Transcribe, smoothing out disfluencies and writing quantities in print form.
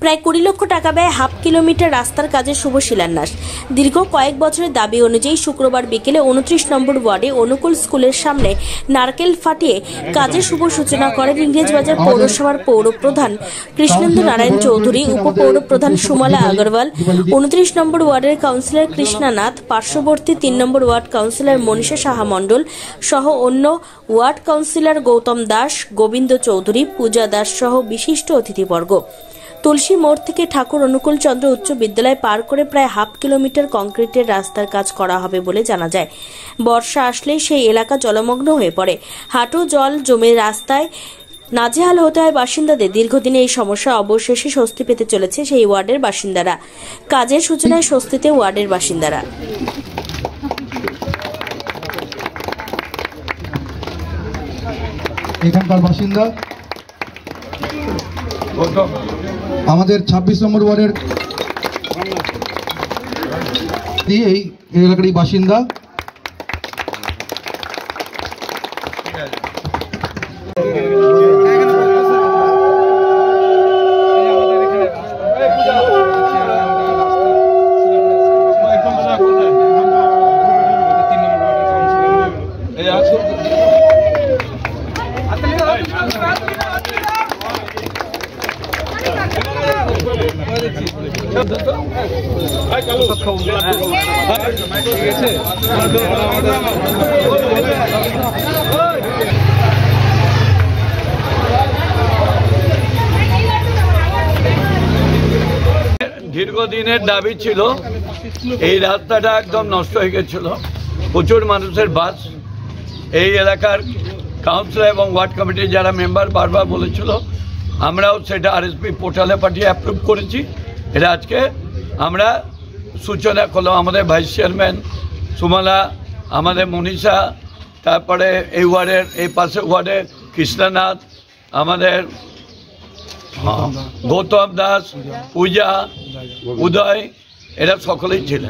প্রায় 20 লক্ষ টাকা ব্যয়ে হাফ কিলোমিটার রাস্তার কাজের শুভ শিলান্যাস। দীর্ঘ কয়েক বছরের দাবি অনুযায়ী শুক্রবার বিকেলে 29 নম্বর ওয়ার্ডে অনুকূল স্কুলের সামনে নারকেল ফাটিয়ে কাজের শুভ সূচনা করেন ইংরেজবাজার পৌরসভার পৌরপ্রধান কৃষ্ণেন্দু নারায়ণ চৌধুরী, উপপৌরপ্রধান সুমালা আগরওয়াল, 29 নম্বর ওয়ার্ডের কাউন্সিলর কৃষ্ণা নাথ, পার্শ্ববর্তী 3 নম্বর ওয়ার্ড কাউন্সিলর মনীষা সাহা মণ্ডল সহ অন্য ওয়ার্ড কাউন্সিলর গৌতম দাস, গোবিন্দ চৌধুরী, পূজা দাস সহ বিশিষ্ট অতিথিবর্গ। তুলসী মোড় থেকে ঠাকুর অনুকূল চন্দ্র উচ্চ বিদ্যালয় পার করে প্রায় হাফ কিলোমিটার কংক্রিটের রাস্তার কাজ করা হবে বলে জানা যায়। বর্ষা আসলেই সেই এলাকা জলমগ্ন হয়ে পড়ে। হাঁটু জল জমে রাস্তায় নাজেহাল হতে হয় বাসিন্দাদের। দীর্ঘদিনে এই সমস্যা অবশেষে স্বস্তি পেতে চলেছে সেই ওয়ার্ডের বাসিন্দারা। কাজের সূচনায় স্বস্তিতে ওয়ার্ডের বাসিন্দারা। এখানকার বাসিন্দা আমাদের 26 নম্বর ওয়ার্ডের এই এলাকারই বাসিন্দা। দীর্ঘদিনের দাবি ছিল, এই রাস্তাটা একদম নষ্ট হয়ে গেছিল, প্রচুর মানুষের বাস। এই এলাকার কাউন্সিলর এবং ওয়ার্ড কমিটির যারা মেম্বার বারবার বলেছিল, আমরাও সেটা আরএসপি পোর্টালে পাঠিয়ে অ্যাপ্রুভ করেছি। এটা আজকে আমরা সূচনা করলাম। আমাদের ভাইস চেয়ারম্যান সুমালা, আমাদের মনীষা, তারপরে এই ওয়ার্ডের এই পাশে ওয়ার্ডের কৃষ্ণনাথ, আমাদের গৌতম দাস, পূজা, উদয়, এরা সকলেই ছিলেন।